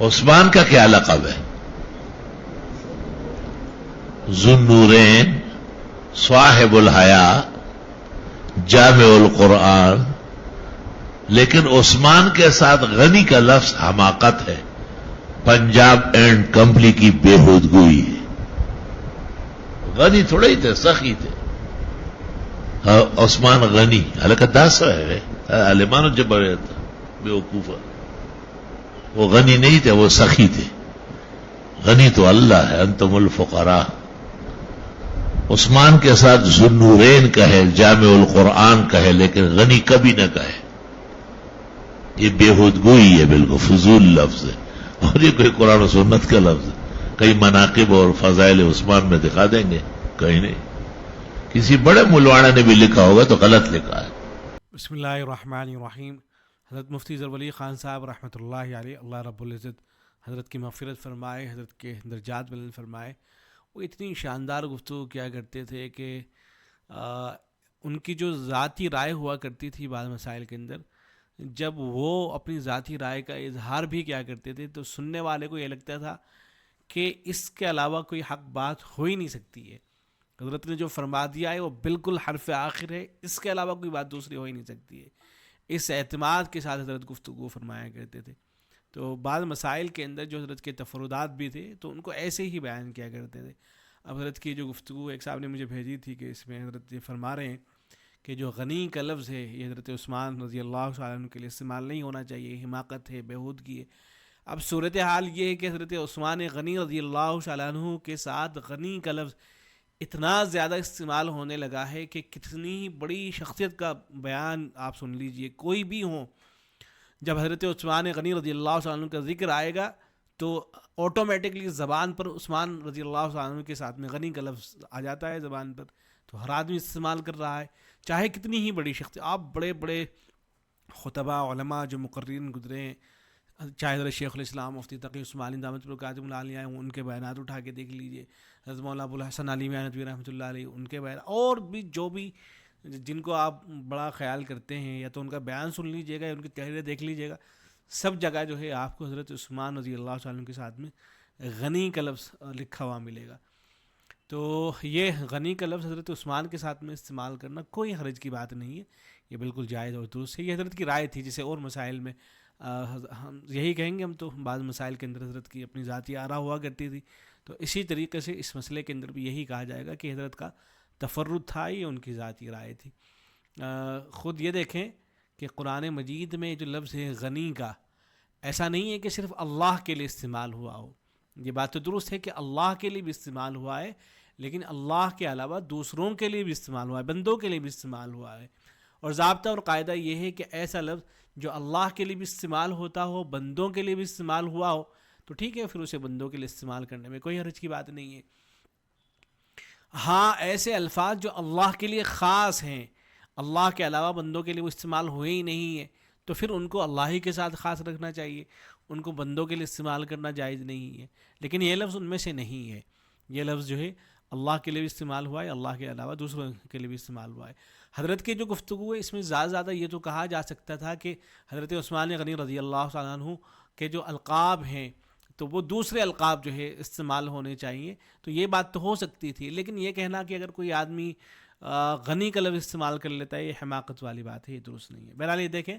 عثمان کا کیا لقب ہے؟ ذو النورین، صاحب الحیا، جامع القرآن. لیکن عثمان کے ساتھ غنی کا لفظ حماقت ہے، پنجاب اینڈ کمپنی کی بےہودگوئی ہے. غنی تھوڑے ہی تھے، سخی تھے. عثمان غنی حالانکہ داس ہے عالمانو جب بیوقوفا، وہ غنی نہیں تھے، وہ سخی تھے. غنی تو اللہ ہے، انتم الفقراء. عثمان کے ساتھ ذو النورین کہے، جامع القرآن کہے، لیکن غنی کبھی نہ کہے. یہ بےہودگوئی ہے، بالکل فضول لفظ ہے، اور یہ کوئی قرآن و سنت کا لفظ ہے. کئی مناقب اور فضائل عثمان میں دکھا دیں گے، کہیں نہیں. کسی بڑے ملوانا نے بھی لکھا ہوگا تو غلط لکھا ہے. بسم اللہ الرحمن الرحیم. حضرت مفتی ظفر ولی خان صاحب رحمۃ اللہ علیہ، اللہ رب العزت حضرت کی مغفرت فرمائے، حضرت کے درجات بلند فرمائے. وہ اتنی شاندار گفتگو کیا کرتے تھے کہ ان کی جو ذاتی رائے ہوا کرتی تھی بعض مسائل کے اندر، جب وہ اپنی ذاتی رائے کا اظہار بھی کیا کرتے تھے تو سننے والے کو یہ لگتا تھا کہ اس کے علاوہ کوئی حق بات ہو ہی نہیں سکتی ہے. حضرت نے جو فرما دیا ہے وہ بالکل حرف آخر ہے، اس کے علاوہ کوئی بات دوسری ہو ہی نہیں سکتی ہے. اس اعتماد کے ساتھ حضرت گفتگو فرمایا کرتے تھے. تو بعض مسائل کے اندر جو حضرت کے تفردات بھی تھے تو ان کو ایسے ہی بیان کیا کرتے تھے. اب حضرت کی جو گفتگو ایک صاحب نے مجھے بھیجی تھی کہ اس میں حضرت یہ فرما رہے ہیں کہ جو غنی کا لفظ ہے یہ حضرت عثمان رضی اللہ تعالیٰ عنہ کے لیے استعمال نہیں ہونا چاہیے، حماقت ہے، بےہودگی ہے. اب صورتحال یہ ہے کہ حضرت عثمان غنی رضی اللہ تعالیٰ عنہ کے ساتھ غنی کا لفظ اتنا زیادہ استعمال ہونے لگا ہے کہ کتنی بڑی شخصیت کا بیان آپ سن لیجئے، کوئی بھی ہوں، جب حضرت عثمان غنی رضی اللہ عنہ کا ذکر آئے گا تو آٹومیٹکلی زبان پر عثمان رضی اللہ عنہ کے ساتھ میں غنی کا لفظ آ جاتا ہے زبان پر. تو ہر آدمی استعمال کر رہا ہے، چاہے کتنی ہی بڑی شخصیت. آپ بڑے بڑے خطبہ علماء جو مقررین گزرے ہیں، چاہے حضرت شیخ الاسلام مفتی تقی عثمانی دامت برکاتہم العالیہ ہیں، ان کے بیانات اٹھا کے دیکھ لیجئے. حضرت مولانا ابوالحسن علی میانوی رحمۃ اللہ علیہ، ان کے بیان، اور بھی جو بھی جن کو آپ بڑا خیال کرتے ہیں، یا تو ان کا بیان سن لیجئے گا یا ان کی تحریریں دیکھ لیجئے گا. سب جگہ جو ہے آپ کو حضرت عثمان رضی اللہ عنہ کے ساتھ میں غنی کا لفظ لکھا ہوا ملے گا. تو یہ غنی کا لفظ حضرت عثمان کے ساتھ میں استعمال کرنا کوئی حرج کی بات نہیں ہے، یہ بالکل جائز اور درست ہے. یہ حضرت کی رائے تھی. جسے اور مسائل میں ہم یہی کہیں گے، ہم تو بعض مسائل کے اندر حضرت کی اپنی ذاتی آرا ہوا کرتی تھی، تو اسی طریقے سے اس مسئلے کے اندر بھی یہی کہا جائے گا کہ حضرت کا تفرد تھا، یہ ان کی ذاتی رائے تھی. خود یہ دیکھیں کہ قرآن مجید میں جو لفظ ہے غنی کا، ایسا نہیں ہے کہ صرف اللہ کے لیے استعمال ہوا ہو. یہ بات تو درست ہے کہ اللہ کے لیے بھی استعمال ہوا ہے، لیکن اللہ کے علاوہ دوسروں کے لیے بھی استعمال ہوا ہے، بندوں کے لیے بھی استعمال ہوا ہے. اور ضابطہ اور قاعدہ یہ ہے کہ ایسا لفظ جو اللہ کے لیے بھی استعمال ہوتا ہو، بندوں کے لیے بھی استعمال ہوا ہو، تو ٹھیک ہے، پھر اسے بندوں کے لیے استعمال کرنے میں کوئی حرج کی بات نہیں ہے. ہاں، ایسے الفاظ جو اللہ کے لیے خاص ہیں، اللہ کے علاوہ بندوں کے لیے وہ استعمال ہوئے ہی نہیں ہے، تو پھر ان کو اللہ ہی کے ساتھ خاص رکھنا چاہیے، ان کو بندوں کے لیے استعمال کرنا جائز نہیں ہے. لیکن یہ لفظ ان میں سے نہیں ہے. یہ لفظ جو ہے اللہ کے لیے بھی استعمال ہوا ہے، اللہ کے علاوہ دوسروں کے لیے بھی استعمال ہوا ہے. حضرت کی جو گفتگو ہے اس میں زیادہ یہ تو کہا جا سکتا تھا کہ حضرت عثمان غنی رضی اللہ عنہ کے جو القاب ہیں تو وہ دوسرے القاب جو ہے استعمال ہونے چاہیے. تو یہ بات تو ہو سکتی تھی، لیکن یہ کہنا کہ اگر کوئی آدمی غنی کا لفظ استعمال کر لیتا ہے، یہ حماقت والی بات ہے، یہ درست نہیں ہے. بہرحال یہ دیکھیں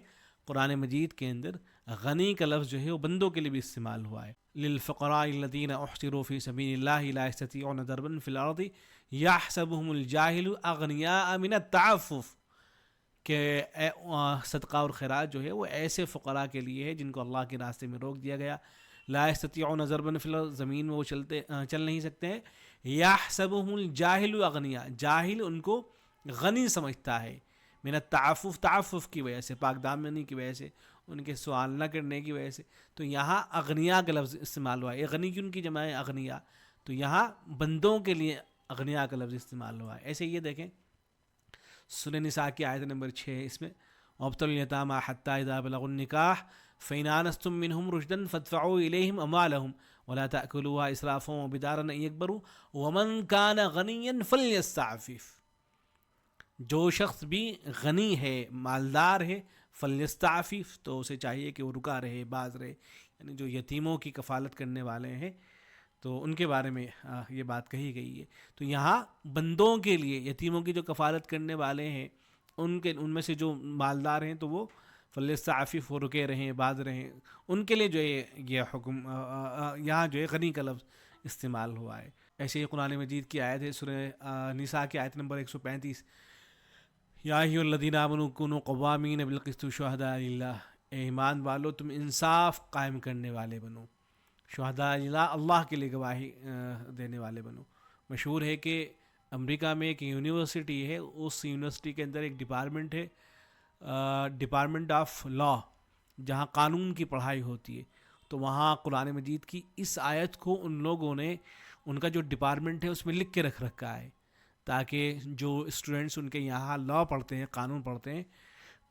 قرآن مجید کے اندر غنی کا لفظ جو ہے وہ بندوں کے لیے بھی استعمال ہوا ہے. للفقراء الذین احصروا فی سبیل اللہ لا یستطیعون ضربا فی الارض یحسبهم الجاہل اغنیاء من التعفف، کہ صدقہ اور خیرات جو ہے وہ ایسے فقراء کے لیے ہے جن کو اللہ کے راستے میں روک دیا گیا. لا یستطیعون ضربا فی الارض، زمین میں وہ چل نہیں سکتے ہیں. یحسبهم الجاہل اغنیاء، جاہل ان کو غنی سمجھتا ہے، من التعفف، تعفف کی وجہ سے، پاک دامنی کی وجہ سے، ان کے سوال نہ کرنے کی وجہ سے. تو یہاں اغنیاء کا لفظ استعمال ہوا ہے. غنی کی ان کی جمع ہے اغنیاء، تو یہاں بندوں کے لیے اغنیاء کا لفظ استعمال ہوا ہے. ایسے یہ دیکھیں سورہ نساء کی آیت نمبر 6، اس میں وَابْتَلُوا الْيَتَامَىٰ حَتَّىٰ إِذَا بَلَغُوا النِّكَاحَ فَإِنْ آنَسْتُم مِّنْهُمْ رُشْدًا فَادْفَعُوا إِلَيْهِمْ أَمْوَالَهُمْ وَلَا تَأْكُلُوهَا إِسْرَافًا وَبِدَارًا أَن يَكْبَرُوا وَمَنْ كَانَ غَنِيًّا فَلْيَسْتَعْفِفْ. جو شخص بھی غنی ہے، مالدار ہے، فلیستعفف، تو اسے چاہیے کہ وہ رکا رہے، باز رہے، یعنی جو یتیموں کی کفالت کرنے والے ہیں تو ان کے بارے میں یہ بات کہی گئی ہے۔ تو یہاں بندوں کے لیے، یتیموں کی جو کفالت کرنے والے ہیں ان میں سے جو مالدار ہیں تو وہ فلیستعفف، وہ رکے رہیں، باز رہیں، ان کے لیے جو ہے یہ حکم یہاں جو ہے غنی کا لفظ استعمال ہوا ہے۔ ایسے ہی قرآن مجید کی آیت ہے سورہ نساء کی آیت نمبر 135، یا ایھا الذین آمنوا کونوا قوامین بالقسط شہداء للہ، اے ایمان والو تم انصاف قائم کرنے والے بنو، شہداء للہ، اللہ کے لیے گواہی دینے والے بنو۔ مشہور ہے کہ امریکہ میں ایک یونیورسٹی ہے، اس یونیورسٹی کے اندر ایک ڈپارٹمنٹ ہے، ڈپارٹمنٹ آف لا، جہاں قانون کی پڑھائی ہوتی ہے۔ تو وہاں قرآن مجید کی اس آیت کو ان لوگوں نے، ان کا جو ڈپارٹمنٹ ہے اس میں لکھ کے رکھ رکھا ہے، تاکہ جو اسٹوڈنٹس ان کے یہاں لا پڑھتے ہیں، قانون پڑھتے ہیں،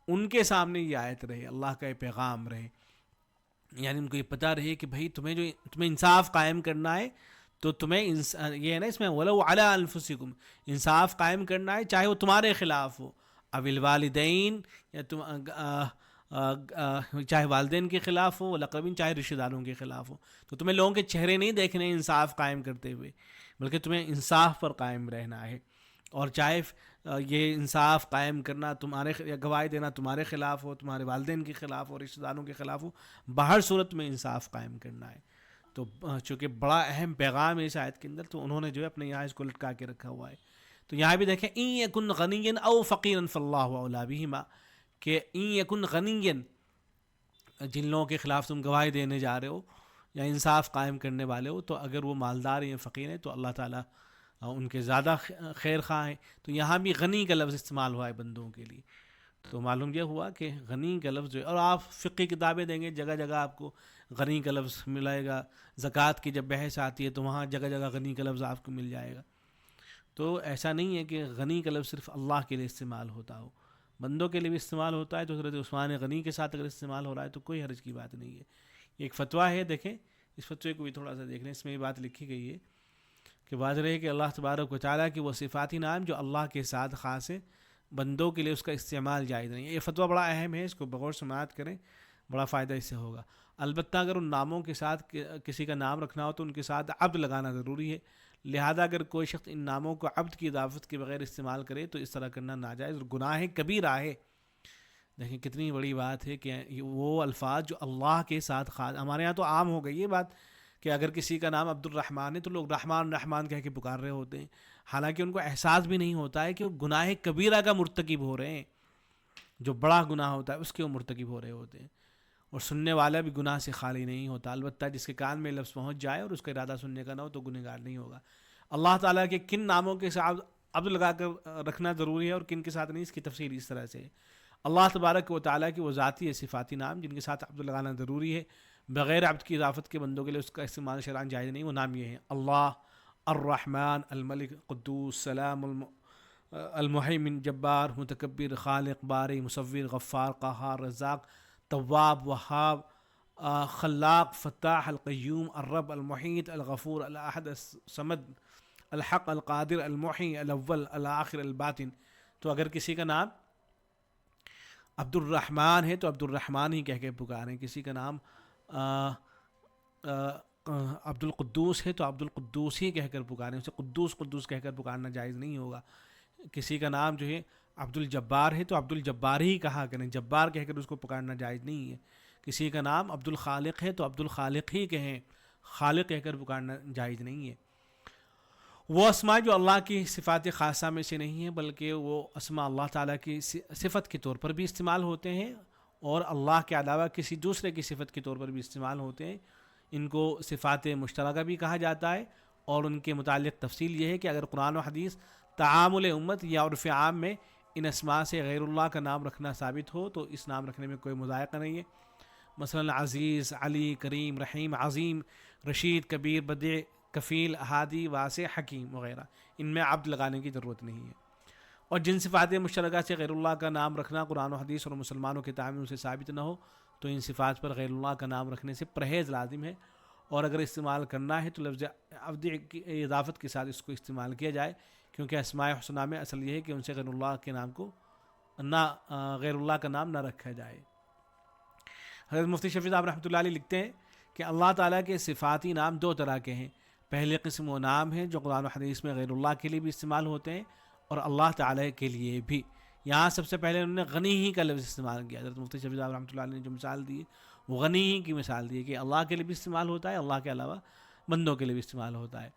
ان کے سامنے یہ آیت رہے، اللہ کا یہ پیغام رہے، یعنی ان کو یہ پتہ رہے کہ بھائی تمہیں انصاف قائم کرنا ہے تو تمہیں یہ ہے نا اس میں وَلَوْ عَلَىٰ أَنفُسِكُمْ، انصاف قائم کرنا ہے چاہے وہ تمہارے خلاف ہو، او الوالدین، یا چاہے والدین کے خلاف ہو، والاقربین، چاہے رشتہ داروں کے خلاف ہو۔ تو تمہیں لوگوں کے چہرے نہیں دیکھنے انصاف قائم کرتے ہوئے، بلکہ تمہیں انصاف پر قائم رہنا ہے، اور چاہے یہ انصاف قائم کرنا یا گواہی دینا تمہارے خلاف ہو، تمہارے والدین کے خلاف ہو، رشتہ داروں کے خلاف ہو، بہر صورت میں انصاف قائم کرنا ہے۔ تو چونکہ بڑا اہم پیغام ہے اس آیت کے اندر، تو انہوں نے جو ہے اپنے یہاں اس کو لٹکا کے رکھا ہوا ہے۔ تو یہاں بھی دیکھیں ان یکن غنیا او فقیرا فاللہ اولی بہما، کہ ان یکن غنیا، جن لوگوں کے خلاف تم گواہی دینے جا رہے ہو یا انصاف قائم کرنے والے ہو، تو اگر وہ مالدار یا فقیر ہیں تو اللہ تعالیٰ ان کے زیادہ خیر خواہ ہیں۔ تو یہاں بھی غنی کا لفظ استعمال ہوا ہے بندوں کے لیے۔ تو معلوم یہ ہوا کہ غنی کا لفظ جو ہے، اور آپ فقہ کتابیں دیں گے جگہ جگہ آپ کو غنی کا لفظ ملے گا، زکوٰۃ کی جب بحث آتی ہے تو وہاں جگہ جگہ غنی کا لفظ آپ کو مل جائے گا۔ تو ایسا نہیں ہے کہ غنی کا لفظ صرف اللہ کے لیے استعمال ہوتا ہو، بندوں کے لیے بھی استعمال ہوتا ہے۔ تو حضرت عثمان غنی کے ساتھ اگر استعمال ہو رہا ہے تو کوئی حرج کی بات نہیں ہے۔ یہ ایک فتویٰ ہے، دیکھیں اس فتوے کو بھی تھوڑا سا دیکھ لیں، اس میں یہ بات لکھی گئی ہے کہ واضح ہے کہ اللہ تبارک و تعالیٰ کی وہ صفاتی نام جو اللہ کے ساتھ خاص ہے، بندوں کے لیے اس کا استعمال جائز نہیں ہے۔ یہ فتویٰ بڑا اہم ہے، اس کو بغور سماعت کریں، بڑا فائدہ اس سے ہوگا۔ البتہ اگر ان ناموں کے ساتھ کسی کا نام رکھنا ہو تو ان کے ساتھ عبد لگانا ضروری ہے، لہذا اگر کوئی شخص ان ناموں کو عبد کی اضافت کے بغیر استعمال کرے تو اس طرح کرنا ناجائز اور گناہ کبیرہ ہے۔ دیکھیں کتنی بڑی بات ہے کہ وہ الفاظ جو اللہ کے ساتھ خاص، ہمارے ہاں تو عام ہو گئی یہ بات کہ اگر کسی کا نام عبد الرحمن ہے تو لوگ رحمان رحمان کہہ کے پکار رہے ہوتے ہیں، حالانکہ ان کو احساس بھی نہیں ہوتا ہے کہ وہ گناہ کبیرہ کا مرتکب ہو رہے ہیں، جو بڑا گناہ ہوتا ہے اس کے وہ مرتکب ہو رہے ہوتے ہیں، اور سننے والا بھی گناہ سے خالی نہیں ہوتا۔ البتہ جس کے کان میں لفظ پہنچ جائے اور اس کا ارادہ سننے کا نہ ہو تو گنہگار نہیں ہوگا۔ اللہ تعالیٰ کے کن ناموں کے ساتھ عبد لگا کر رکھنا ضروری ہے اور کن کے ساتھ نہیں، اس کی تفصیل اس طرح سے ہے۔ اللہ تبارک و تعالیٰ کی وہ ذاتی ہے صفاتی نام جن کے ساتھ عبد لگانا ضروری ہے، بغیر عبد کی اضافت کے بندوں کے لیے اس کا استعمال شرعاً جائز نہیں۔ وہ نام یہ ہیں: اللہ، الرحمن، الملک، قدوس، سلام، المحیمن، جبار، متکبر، خالق، باری، مصور، غفار، قہار، رزاق، تواب، وہاب، خلاق، فتاح، القیوم، الرب، المحیط، الغفور، الاحد، الصمد، الحق، القادر، المحی، الاول، الآخر، الباطن۔ تو اگر کسی کا نام عبد الرحمن ہے تو عبد الرحمن ہی کہہ کے پکاریں، کسی کا نام عبد القدوس ہے تو عبد القدوس ہی کہہ کر پکاریں، اسے قدوس قدوس کہہ کر پکارنا جائز نہیں ہوگا۔ کسی کا نام جو ہے عبد الجبار ہے تو عبد الجبار ہی کہا کریں، جبار کہہ کر اس کو پکارنا جائز نہیں ہے۔ کسی کا نام عبد الخالق ہے تو عبد الخالق ہی کہیں، خالق کہہ کر پکارنا جائز نہیں ہے۔ وہ اسماء جو اللہ کی صفات خاصہ میں سے نہیں ہیں بلکہ وہ اسماء اللہ تعالیٰ کی صفت کے طور پر بھی استعمال ہوتے ہیں اور اللہ کے علاوہ کسی دوسرے کی صفت کے طور پر بھی استعمال ہوتے ہیں، ان کو صفات مشترکہ بھی کہا جاتا ہے۔ اور ان کے متعلق تفصیل یہ ہے کہ اگر قرآن و حدیث، تعامل امت یا عرف عام میں ان اسماء سے غیر اللہ کا نام رکھنا ثابت ہو تو اس نام رکھنے میں کوئی مضائقہ نہیں ہے۔ مثلا عزیز، علی، کریم، رحیم، عظیم، رشید، کبیر، بدیع، کفیل، ہادی، واسع، حکیم وغیرہ، ان میں عبد لگانے کی ضرورت نہیں ہے۔ اور جن صفات مشترکہ سے غیر اللہ کا نام رکھنا قرآن و حدیث اور مسلمانوں کے تعامل سے ثابت نہ ہو تو ان صفات پر غیر اللہ کا نام رکھنے سے پرہیز لازم ہے، اور اگر استعمال کرنا ہے تو لفظ عبد کی اضافت کے ساتھ اس کو استعمال کیا جائے، کیونکہ اسماء حسنہ میں اصل یہ ہے کہ ان سے غیر اللہ کے نام کو نہ غیر اللہ کا نام نہ رکھا جائے۔ حضرت مفتی شفیع صاحب رحمۃ اللہ علیہ لکھتے ہیں کہ اللہ تعالیٰ کے صفاتی نام دو طرح کے ہیں۔ پہلے قسم وہ نام ہیں جو قرآن و حدیث میں غیر اللہ کے لیے بھی استعمال ہوتے ہیں اور اللہ تعالیٰ کے لیے بھی۔ یہاں سب سے پہلے انہوں نے غنی ہی کا لفظ استعمال کیا۔ حضرت مفتی شفیع صاحب رحمۃ اللہ علیہ نے جو مثال دی وہ غنی ہی کی مثال دی کہ اللہ کے لیے بھی استعمال ہوتا ہے، اللہ کے علاوہ بندوں کے لیے بھی استعمال ہوتا ہے۔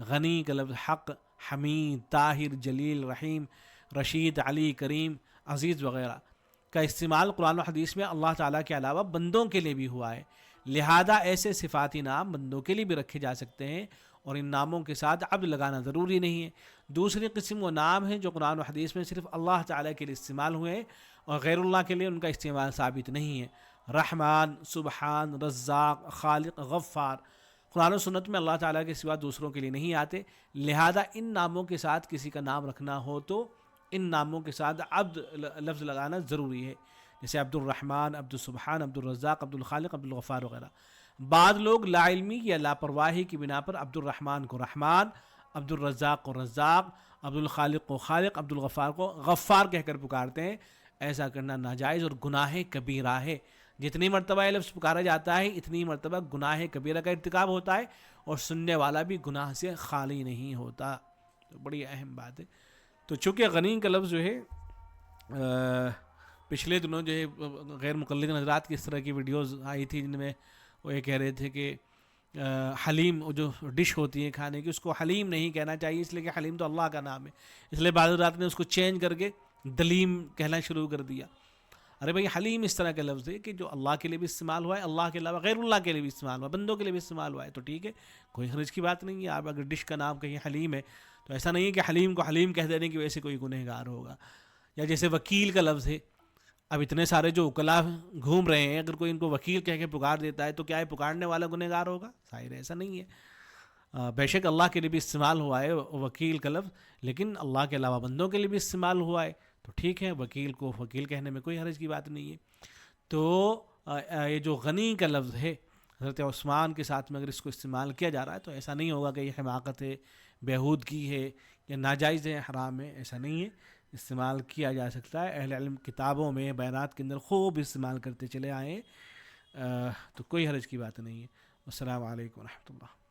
غنی کا لفظ حق، حمید، طاہر، جلیل، رحیم، رشید، علی، کریم، عزیز وغیرہ کا استعمال قرآن و حدیث میں اللہ تعالیٰ کے علاوہ بندوں کے لیے بھی ہوا ہے، لہذا ایسے صفاتی نام بندوں کے لیے بھی رکھے جا سکتے ہیں اور ان ناموں کے ساتھ عبد لگانا ضروری نہیں ہے۔ دوسری قسم وہ نام ہیں جو قرآن و حدیث میں صرف اللہ تعالیٰ کے لیے استعمال ہوئے ہیں اور غیر اللہ کے لیے ان کا استعمال ثابت نہیں ہے۔ رحمان، سبحان، رزاق، خالق، غفار قرآن و سنت میں اللہ تعالیٰ کے سوا دوسروں کے لیے نہیں آتے، لہذا ان ناموں کے ساتھ کسی کا نام رکھنا ہو تو ان ناموں کے ساتھ عبد لفظ لگانا ضروری ہے، جیسے عبد الرحمن، عبد السبحان، عبد الرزاق، عبد الخالق، عبد الغفار وغیرہ۔ بعض لوگ لا علمی یا لاپرواہی کی بنا پر عبد الرحمن کو رحمان، عبد الرزاق کو رزاق، عبد الخالق کو خالق، عبد الغفار کو غفار کہہ کر پکارتے ہیں۔ ایسا کرنا ناجائز اور گناہ کبیرہ ہے۔ جتنی مرتبہ یہ لفظ پکارا جاتا ہے اتنی مرتبہ گناہ کبیرہ کا ارتکاب ہوتا ہے اور سننے والا بھی گناہ سے خالی نہیں ہوتا۔ تو بڑی اہم بات ہے۔ تو چونکہ غنی کا لفظ جو ہے پچھلے دنوں جو ہے غیر مقلد حضرات کی اس طرح کی ویڈیوز آئی تھی جن میں وہ یہ کہہ رہے تھے کہ حلیم جو ڈش ہوتی ہے کھانے کی اس کو حلیم نہیں کہنا چاہیے اس لیے کہ حلیم تو اللہ کا نام ہے، اس لیے بعض حضرات نے اس کو چینج کر کے دلیم کہنا شروع کر دیا۔ ارے بھائی حلیم اس طرح کا لفظ ہے کہ جو اللہ کے لیے بھی استعمال ہوا ہے، اللہ کے علاوہ غیر اللہ کے لیے بھی استعمال ہوا ہے، بندوں کے لیے بھی استعمال ہوا ہے، تو ٹھیک ہے، کوئی حرج کی بات نہیں ہے۔ آپ اگر ڈش کا نام کہیں حلیم ہے تو ایسا نہیں ہے کہ حلیم کو حلیم کہہ دینے کی وجہ سے کوئی گنہگار ہوگا۔ یا جیسے وکیل کا لفظ ہے، اب اتنے سارے جو وکلا گھوم رہے ہیں اگر کوئی ان کو وکیل کہہ کے پکار دیتا ہے تو کیا ہے پکارنے والا گنہگار ہوگا؟ ظاہر ہے ایسا نہیں ہے۔ بے شک اللہ کے لیے بھی استعمال ہوا ہے وکیل کا لفظ، لیکن اللہ کے علاوہ بندوں کے لیے بھی استعمال ہوا ہے تو ٹھیک ہے، وکیل کو وکیل کہنے میں کوئی حرج کی بات نہیں ہے۔ تو یہ جو غنی کا لفظ ہے حضرت عثمان کے ساتھ میں اگر اس کو استعمال کیا جا رہا ہے تو ایسا نہیں ہوگا کہ یہ حماقت ہے، بیہودگی ہے یا ناجائز ہے، حرام ہے، ایسا نہیں ہے، استعمال کیا جا سکتا ہے۔ اہل علم کتابوں میں بیانات کے اندر خوب استعمال کرتے چلے آئے ہیں، تو کوئی حرج کی بات نہیں ہے۔ السلام علیکم ورحمۃ اللہ۔